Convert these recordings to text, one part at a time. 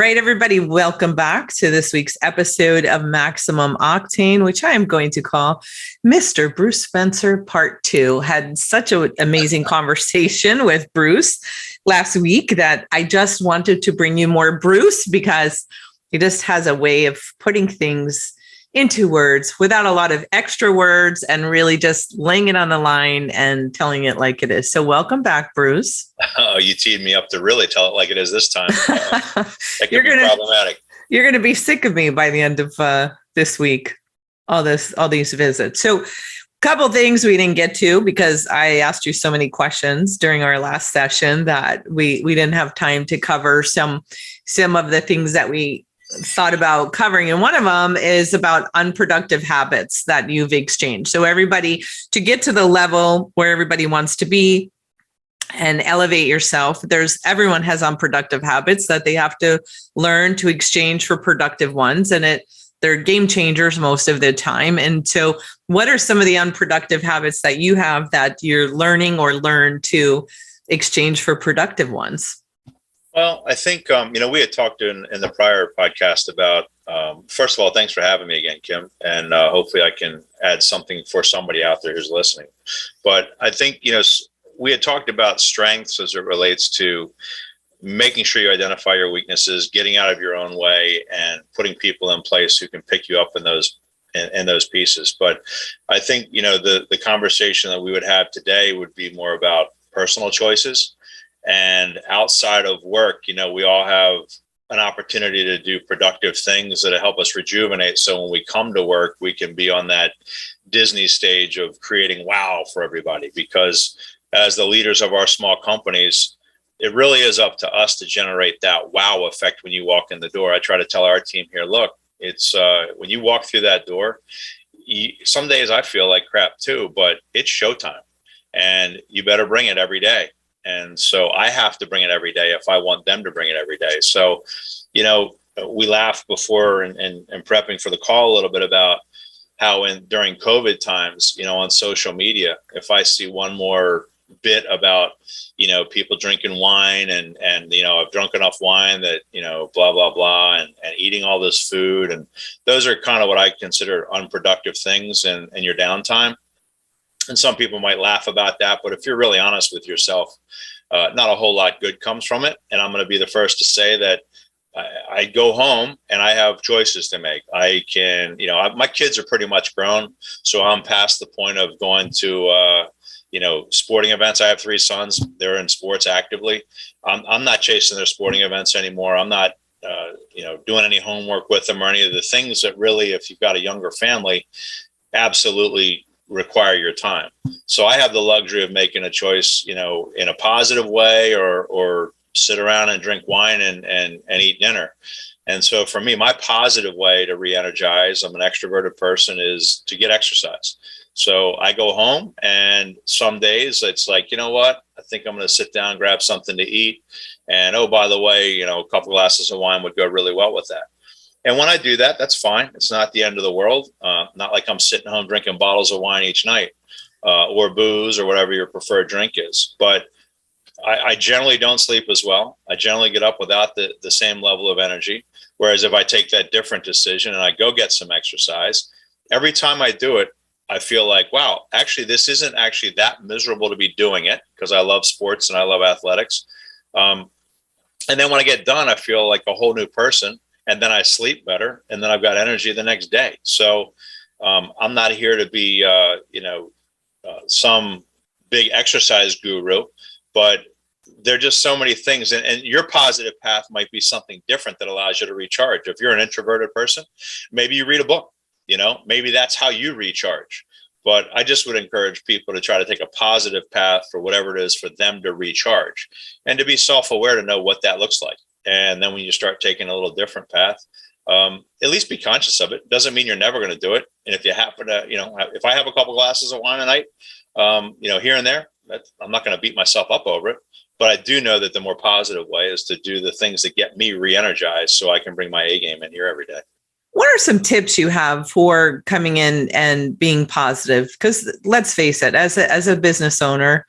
right, everybody, welcome back to this week's episode of Maximum Octane, which I am going to call Mr. Bruce Spencer Part 2. Had such an amazing conversation with Bruce last week that I just wanted to bring you more Bruce because he just has a way of putting things into words without a lot of extra words and really just laying it on the line and telling it like it is. So welcome back, Bruce. Oh, you teed me up to really tell it like it is this time. That could be problematic. You're going to be sick of me by the end of this week, all these visits. So a couple things we didn't get to because I asked you so many questions during our last session that we didn't have time to cover some of the things that we thought about covering. And one of them is about unproductive habits that you've exchanged. So everybody, to get to the level where everybody wants to be and elevate yourself, everyone has unproductive habits that they have to learn to exchange for productive ones. And they're game changers most of the time. And so what are some of the unproductive habits that you have that you're learning or learn to exchange for productive ones? Well, I think, we had talked in the prior podcast about, first of all, thanks for having me again, Kim. And hopefully I can add something for somebody out there who's listening. But I think, we had talked about strengths as it relates to making sure you identify your weaknesses, getting out of your own way, and putting people in place who can pick you up in those pieces. But I think, the conversation that we would have today would be more about personal choices. And outside of work, we all have an opportunity to do productive things that help us rejuvenate. So when we come to work, we can be on that Disney stage of creating wow for everybody. Because as the leaders of our small companies, it really is up to us to generate that wow effect when you walk in the door. I try to tell our team here, look, it's when you walk through that door, some days I feel like crap too, but it's showtime and you better bring it every day. And so I have to bring it every day if I want them to bring it every day. So, we laughed before and prepping for the call a little bit about how during COVID times, on social media, if I see one more bit about, people drinking wine and I've drunk enough wine that, blah, blah, blah, and eating all this food. And those are kind of what I consider unproductive things in your downtime. And some people might laugh about that, but if you're really honest with yourself, not a whole lot good comes from it. And I'm going to be the first to say that I go home and I have choices to make. I can, my kids are pretty much grown, so I'm past the point of going to, sporting events. I have 3 sons. They're in sports actively. I'm not chasing their sporting events anymore. I'm not, doing any homework with them or any of the things that really, if you've got a younger family, absolutely require your time. So I have the luxury of making a choice, in a positive way or sit around and drink wine and eat dinner. And so for me, my positive way to re-energize, I'm an extroverted person, is to get exercise. So I go home and some days it's like, you know what, I think I'm going to sit down, grab something to eat. And, oh, by the way, a couple glasses of wine would go really well with that. And when I do that, that's fine. It's not the end of the world. Not like I'm sitting home drinking bottles of wine each night or booze or whatever your preferred drink is. But I generally don't sleep as well. I generally get up without the same level of energy. Whereas if I take that different decision and I go get some exercise, every time I do it, I feel like, wow, actually, this isn't actually that miserable to be doing it because I love sports and I love athletics. And then when I get done, I feel like a whole new person. And then I sleep better, and then I've got energy the next day. So I'm not here to be, some big exercise guru, but there are just so many things. And your positive path might be something different that allows you to recharge. If you're an introverted person, maybe you read a book, maybe that's how you recharge. But I just would encourage people to try to take a positive path for whatever it is for them to recharge and to be self-aware to know what that looks like. And then when you start taking a little different path, at least be conscious of it. Doesn't mean you're never going to do it. And if you happen to, if I have a couple glasses of wine a night, here and there, I'm not going to beat myself up over it. But I do know that the more positive way is to do the things that get me re-energized so I can bring my A game in here every day. What are some tips you have for coming in and being positive? Because let's face it, as a business owner,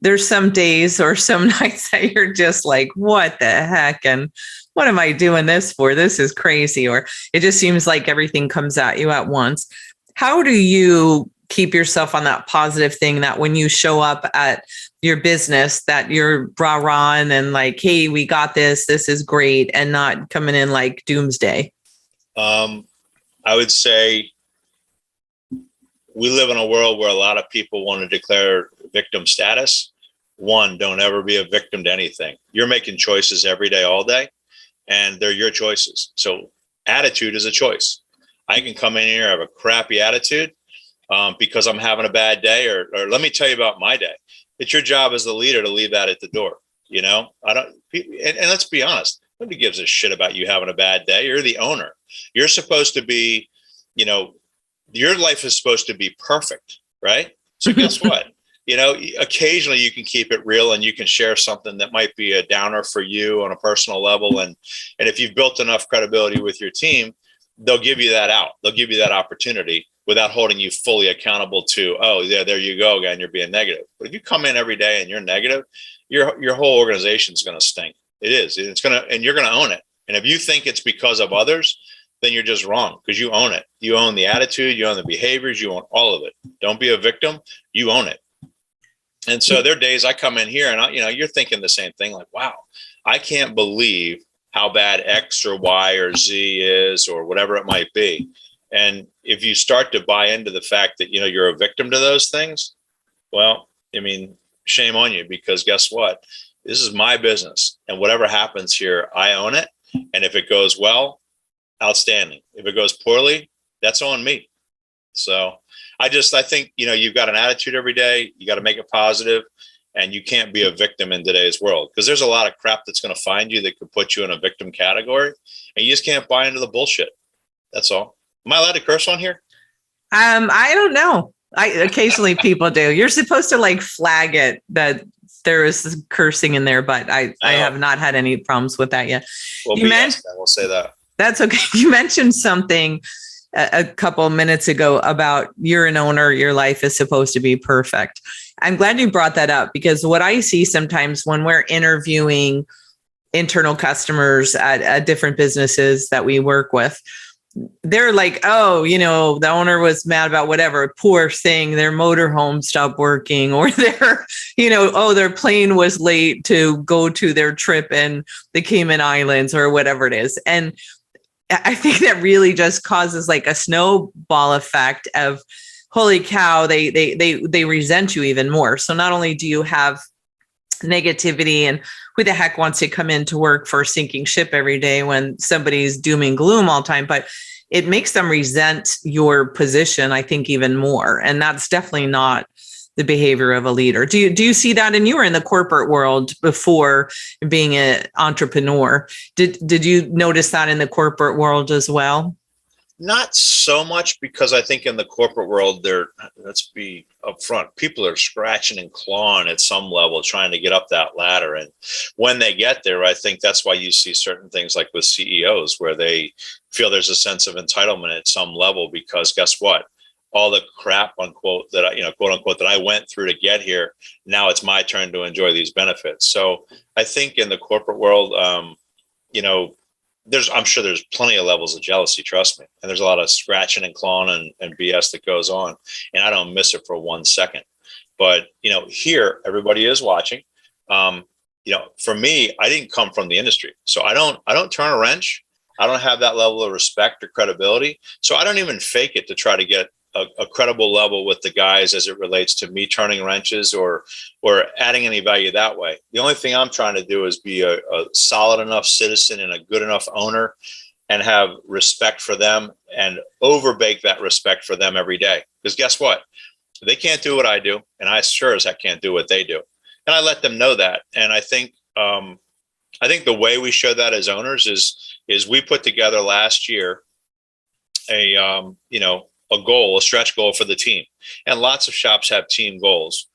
there's some days or some nights that you're just like, what the heck? And what am I doing this for? This is crazy. Or it just seems like everything comes at you at once. How do you keep yourself on that positive thing that when you show up at your business that you're rah-rah and like, hey, we got this, this is great, and not coming in like doomsday? I would say we live in a world where a lot of people want to declare victim status. One, don't ever be a victim to anything. You're making choices every day, all day, and they're your choices. So attitude is a choice. I can come in here, have a crappy attitude because I'm having a bad day, or let me tell you about my day. It's your job as the leader to leave that at the door. You know, I don't, and let's be honest, nobody gives a shit about you having a bad day. You're the owner. You're supposed to be, you know, your life is supposed to be perfect, right? So guess what? You know, occasionally you can keep it real and you can share something that might be a downer for you on a personal level. And if you've built enough credibility with your team, they'll give you that out. They'll give you that opportunity without holding you fully accountable to, oh, yeah, there you go again, you're being negative. But if you come in every day and you're negative, your whole organization's going to stink. It is. It's going to, and you're going to own it. And if you think it's because of others, then you're just wrong, because you own it. You own the attitude, you own the behaviors, you own all of it. Don't be a victim. You own it. And so there are days I come in here and you're thinking the same thing, like, wow, I can't believe how bad X or Y or Z is, or whatever it might be. And if you start to buy into the fact that, you're a victim to those things, well, I mean, shame on you, because guess what? This is my business, and whatever happens here, I own it. And if it goes well, outstanding. If it goes poorly, that's on me. So I think, you've got an attitude every day. You got to make it positive, and you can't be a victim in today's world, because there's a lot of crap that's going to find you that could put you in a victim category, and you just can't buy into the bullshit. That's all. Am I allowed to curse on here? I don't know. Occasionally people do. You're supposed to like flag it that there is cursing in there, but I have not had any problems with that yet. Well, we'll say that. That's okay. You mentioned something a couple of minutes ago about you're an owner, your life is supposed to be perfect. I'm glad you brought that up, because what I see sometimes when we're interviewing internal customers at different businesses that we work with, they're like, oh, the owner was mad about whatever, poor thing, their motorhome stopped working, or their, their plane was late to go to their trip in the Cayman Islands, or whatever it is. And I think that really just causes like a snowball effect of, holy cow, they resent you even more. So not only do you have negativity and who the heck wants to come into work for a sinking ship every day when somebody's doom and gloom all the time, but it makes them resent your position, I think, even more. And that's definitely not the behavior of a leader. Do you see that? And you were in the corporate world before being an entrepreneur. Did you notice that in the corporate world as well? Not so much, because I think in the corporate world, let's be upfront, people are scratching and clawing at some level, trying to get up that ladder. And when they get there, I think that's why you see certain things like with CEOs, where they feel there's a sense of entitlement at some level, because guess what? All the crap, unquote, that quote unquote, that I went through to get here, now it's my turn to enjoy these benefits. So I think in the corporate world, I'm sure there's plenty of levels of jealousy, trust me. And there's a lot of scratching and clawing and BS that goes on. And I don't miss it for 1 second. But, here, everybody is watching. For me, I didn't come from the industry. So I don't turn a wrench. I don't have that level of respect or credibility. So I don't even fake it to try to get a credible level with the guys as it relates to me turning wrenches or adding any value that way. The only thing I'm trying to do is be a solid enough citizen and a good enough owner, and have respect for them, and overbake that respect for them every day. Because guess what? They can't do what I do, and I sure as heck can't do what they do. And I let them know that. And I think the way we show that as owners is we put together last year a stretch goal for the team. And lots of shops have team goals.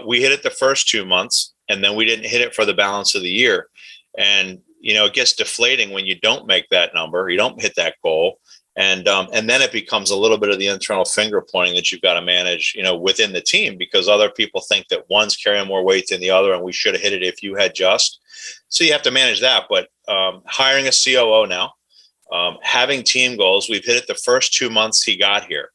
We hit it the first 2 months, and then we didn't hit it for the balance of the year. And, it gets deflating when you don't make that number, you don't hit that goal. And then it becomes a little bit of the internal finger pointing that you've got to manage, within the team, because other people think that one's carrying more weight than the other, and we should have hit it if you had just. So you have to manage that. But hiring a COO now, having team goals, we've hit it the first 2 months he got here.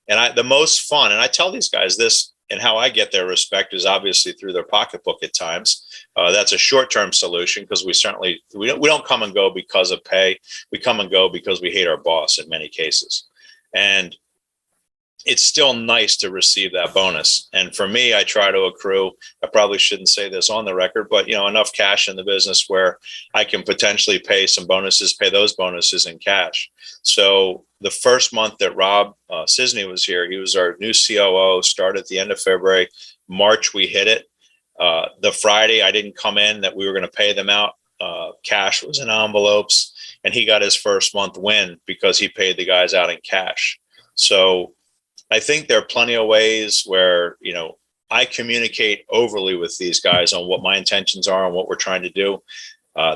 And the most fun, and I tell these guys this, and how I get their respect is obviously through their pocketbook at times. That's a short-term solution because we don't come and go because of pay. We come and go because we hate our boss in many cases. And it's still nice to receive that bonus. And for me, I try to accrue, I probably shouldn't say this on the record, but enough cash in the business where I can potentially pay those bonuses in cash. So the first month that Rob Cisney was here, he was our new COO, started at the end of February. March, we hit it. The Friday, I didn't come in that we were going to pay them out. Cash was in envelopes, and he got his first month win because he paid the guys out in cash. So I think there are plenty of ways where, I communicate overly with these guys on what my intentions are and what we're trying to do.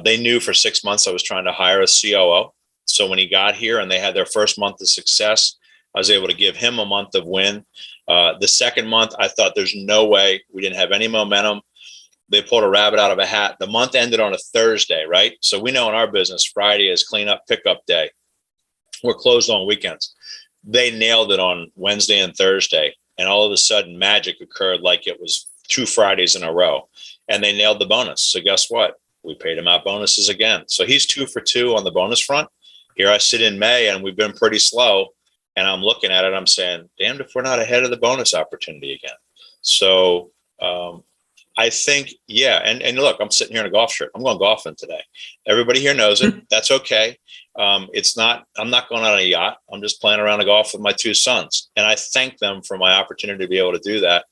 They knew for 6 months I was trying to hire a COO. So when he got here and they had their first month of success, I was able to give him a month of win. The second month, I thought there's no way. We didn't have any momentum. They pulled a rabbit out of a hat. The month ended on a Thursday, right? So we know in our business, Friday is cleanup pickup day. We're closed on weekends. They nailed it on Wednesday and Thursday. And all of a sudden, magic occurred like it was 2 Fridays in a row. And they nailed the bonus. So guess what? We paid him out bonuses again. So he's 2 for 2 on the bonus front. Here I sit in May, and we've been pretty slow. And I'm looking at it, I'm saying, damned if we're not ahead of the bonus opportunity again. So I think, yeah. And look, I'm sitting here in a golf shirt. I'm going golfing today. Everybody here knows it. That's okay. I'm not going on a yacht. I'm just playing around the golf with my 2 sons. And I thank them for my opportunity to be able to do that,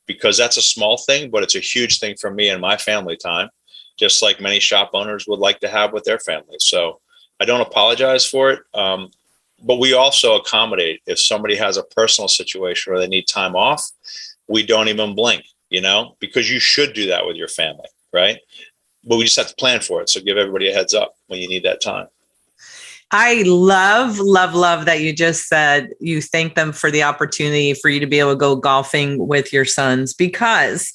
because that's a small thing, but it's a huge thing for me and my family time, just like many shop owners would like to have with their families. So I don't apologize for it. But we also accommodate if somebody has a personal situation where they need time off, we don't even blink, because you should do that with your family, right? But we just have to plan for it. So give everybody a heads up when you need that time. I love, love, love that you just said you thank them for the opportunity for you to be able to go golfing with your sons, because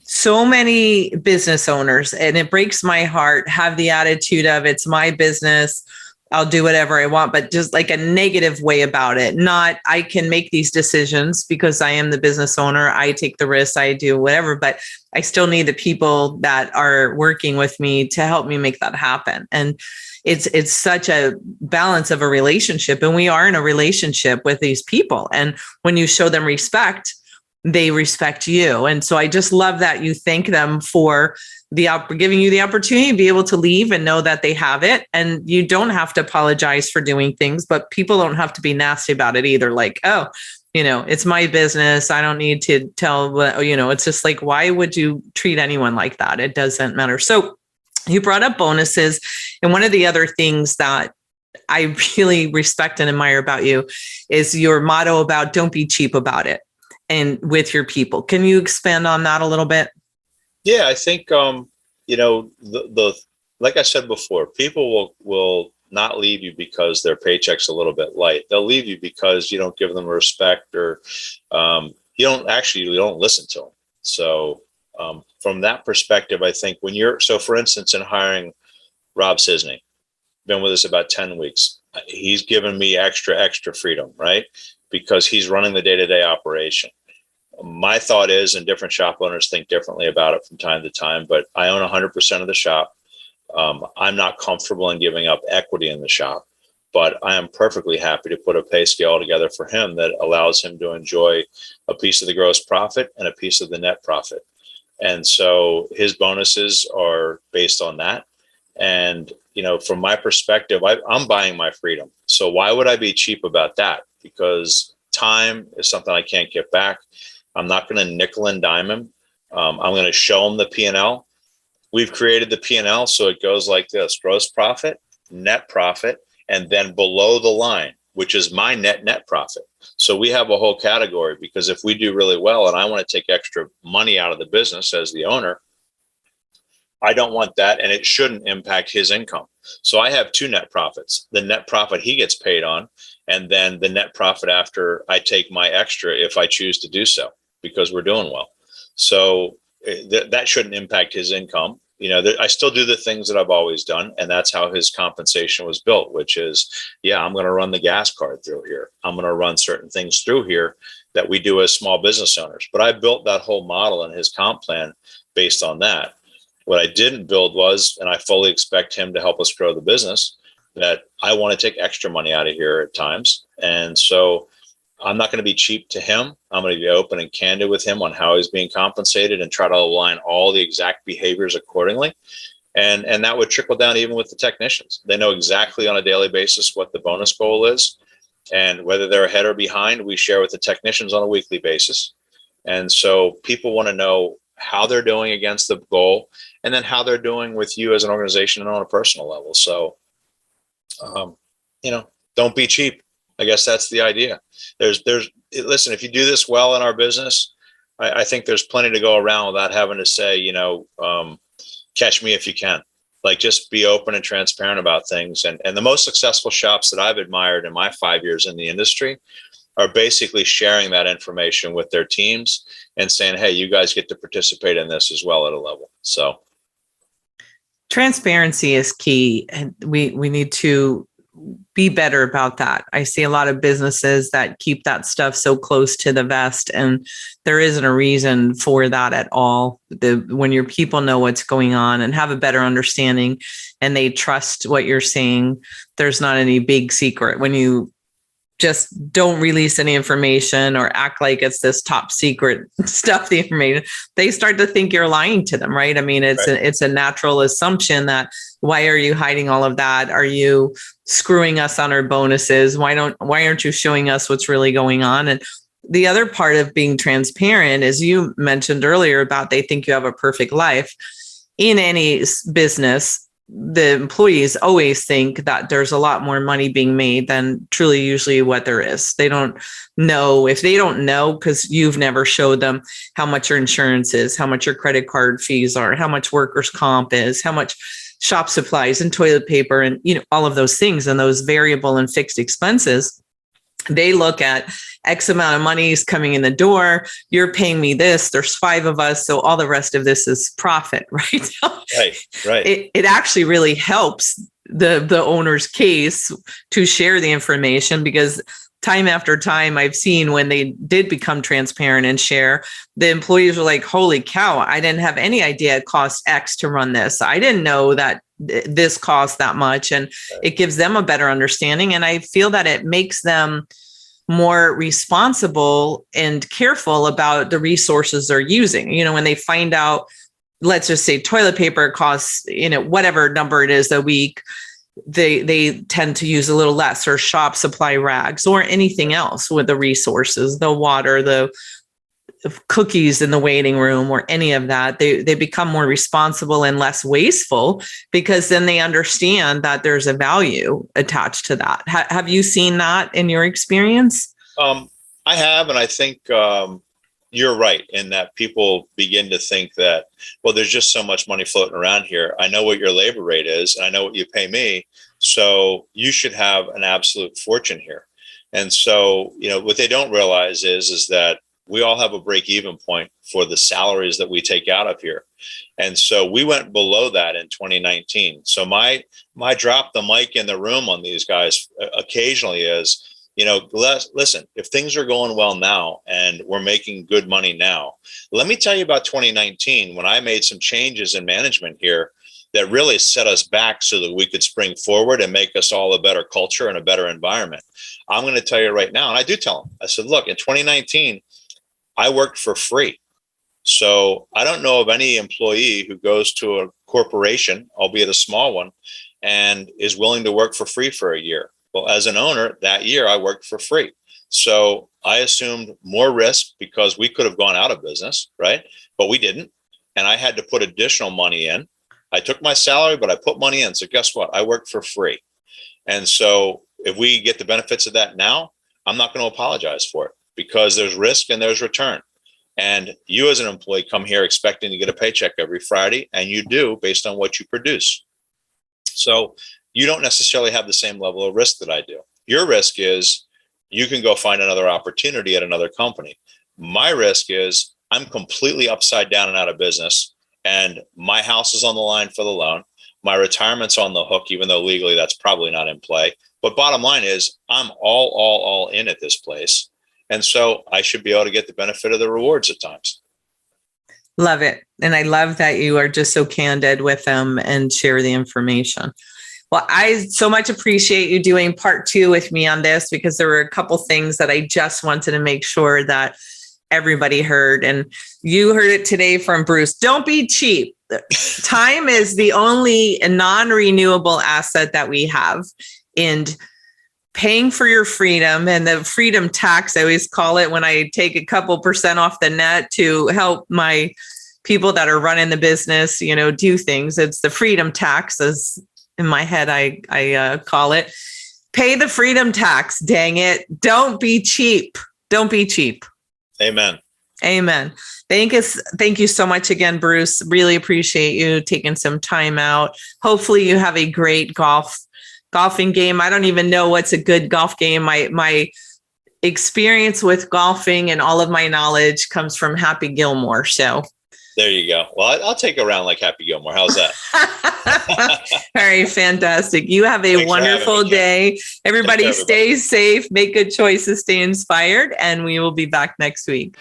so many business owners, and it breaks my heart, have the attitude of it's my business, I'll do whatever I want, but just like a negative way about it. Not, I can make these decisions because I am the business owner. I take the risks, I do whatever, but I still need the people that are working with me to help me make that happen. And it's such a balance of a relationship. And we are in a relationship with these people. And when you show them respect, they respect you. And so I just love that you thank them for giving you the opportunity to be able to leave and know that they have it. And you don't have to apologize for doing things, but people don't have to be nasty about it either. Like, oh, it's my business. I don't need to tell, it's just like, why would you treat anyone like that? It doesn't matter. So you brought up bonuses. And one of the other things that I really respect and admire about you is your motto about don't be cheap about it and with your people. Can you expand on that a little bit? Yeah, I think, like I said before, people will not leave you because their paycheck's a little bit light. They'll leave you because you don't give them respect, or you don't listen to them. So from that perspective, I think for instance, in hiring Rob Cisney, been with us about 10 weeks. He's given me extra freedom, right? Because he's running the day-to-day operation. My thought is, and different shop owners think differently about it from time to time, but I own 100% of the shop. I'm not comfortable in giving up equity in the shop, but I am perfectly happy to put a pay scale together for him that allows him to enjoy a piece of the gross profit and a piece of the net profit. And so his bonuses are based on that. And, from my perspective, I'm buying my freedom. So why would I be cheap about that? Because time is something I can't get back. I'm not going to nickel and dime him. I'm going to show him the P&L. We've created the P&L so it goes like this: gross profit, net profit, and then below the line, which is my net profit. So we have a whole category, because if we do really well and I want to take extra money out of the business as the owner, I don't want that, and it shouldn't impact his income. So I have 2 net profits: the net profit he gets paid on, and then the net profit after I take my extra if I choose to do so, because we're doing well. So that shouldn't impact his income. I still do the things that I've always done. And that's how his compensation was built, which is, I'm going to run the gas card through here. I'm going to run certain things through here that we do as small business owners. But I built that whole model in his comp plan based on that. What I didn't build was, and I fully expect him to help us grow the business, that I want to take extra money out of here at times. And so I'm not going to be cheap to him. I'm going to be open and candid with him on how he's being compensated and try to align all the exact behaviors accordingly. And that would trickle down even with the technicians. They know exactly on a daily basis what the bonus goal is. And whether they're ahead or behind, we share with the technicians on a weekly basis. And so people want to know how they're doing against the goal, and then how they're doing with you as an organization and on a personal level. So, don't be cheap. I guess that's the idea. Listen, if you do this well in our business, I think there's plenty to go around without having to say, catch me if you can. Like, just be open and transparent about things. And the most successful shops that I've admired in my 5 years in the industry are basically sharing that information with their teams and saying, hey, you guys get to participate in this as well at a level. So transparency is key, and we need to be better about that. I see a lot of businesses that keep that stuff so close to the vest, and there isn't a reason for that at all. When your people know what's going on and have a better understanding and they trust what you're saying, there's not any big secret. When you just don't release any information or act like it's this top secret stuff, the information, they start to think you're lying to them, right? I mean, it's a natural assumption that, why are you hiding all of that? Are you screwing us on our bonuses? Why aren't you showing us what's really going on? And the other part of being transparent, as you mentioned earlier, about they think you have a perfect life. In any business, the employees always think that there's a lot more money being made than truly usually what there is. They don't know. If they don't know, because you've never showed them how much your insurance is, how much your credit card fees are, how much workers' comp is, how much shop supplies and toilet paper and all of those things, and those variable and fixed expenses. They look at X amount of money is coming in the door. You're paying me this. There's 5 of us. So all the rest of this is profit, right? Right. It actually really helps the owner's case to share the information, because time after time I've seen when they did become transparent and share, the employees were like, holy cow, I didn't have any idea it cost X to run this. I didn't know that this costs that much. And it gives them a better understanding. And I feel that it makes them more responsible and careful about the resources they're using. When they find out, let's just say toilet paper costs, whatever number it is a week, they tend to use a little less, or shop supply rags, or anything else with the resources, the water, the cookies in the waiting room, or any of that. They become more responsible and less wasteful, because then they understand that there's a value attached to that. Have you seen that in your experience? I have, and I think you're right in that people begin to think that, well, there's just so much money floating around here. I know what your labor rate is, and I know what you pay me, so you should have an absolute fortune here. And so, what they don't realize is that we all have a break-even point for the salaries that we take out of here. And so we went below that in 2019. So my drop the mic in the room on these guys occasionally is, listen, if things are going well now and we're making good money now, let me tell you about 2019, when I made some changes in management here that really set us back so that we could spring forward and make us all a better culture and a better environment. I'm going to tell you right now, and I do tell them, I said, look, in 2019, I worked for free. So I don't know of any employee who goes to a corporation, albeit a small one, and is willing to work for free for a year. Well, as an owner, that year I worked for free. So I assumed more risk because we could have gone out of business, right? But we didn't. And I had to put additional money in. I took my salary, but I put money in. So guess what? I worked for free. And so if we get the benefits of that now, I'm not going to apologize for it, because there's risk and there's return. And you as an employee come here expecting to get a paycheck every Friday, and you do based on what you produce. So you don't necessarily have the same level of risk that I do. Your risk is you can go find another opportunity at another company. My risk is I'm completely upside down and out of business. and my house is on the line for the loan. My retirement's on the hook, even though legally that's probably not in play. But bottom line is I'm all in at this place. And so I should be able to get the benefit of the rewards at times. Love it. And I love that you are just so candid with them and share the information. Well, I so much appreciate you doing part 2 with me on this, because there were a couple things that I just wanted to make sure that everybody heard. And you heard it today from Bruce. Don't be cheap. Time is the only non-renewable asset that we have. And paying for your freedom, and the freedom tax, I always call it, when I take a couple % off the net to help my people that are running the business, do things. It's the freedom tax, as in my head, I call it. Pay the freedom tax, dang it. Don't be cheap. Don't be cheap. Amen. Amen. Thank you so much again, Bruce. Really appreciate you taking some time out. Hopefully you have a great golfing game. I don't even know what's a good golf game. My experience with golfing and all of my knowledge comes from Happy Gilmore. So there you go. Well, I'll take a round like Happy Gilmore. How's that? All right. Fantastic. You have a wonderful day. Everybody stay safe, make good choices, stay inspired, and we will be back next week.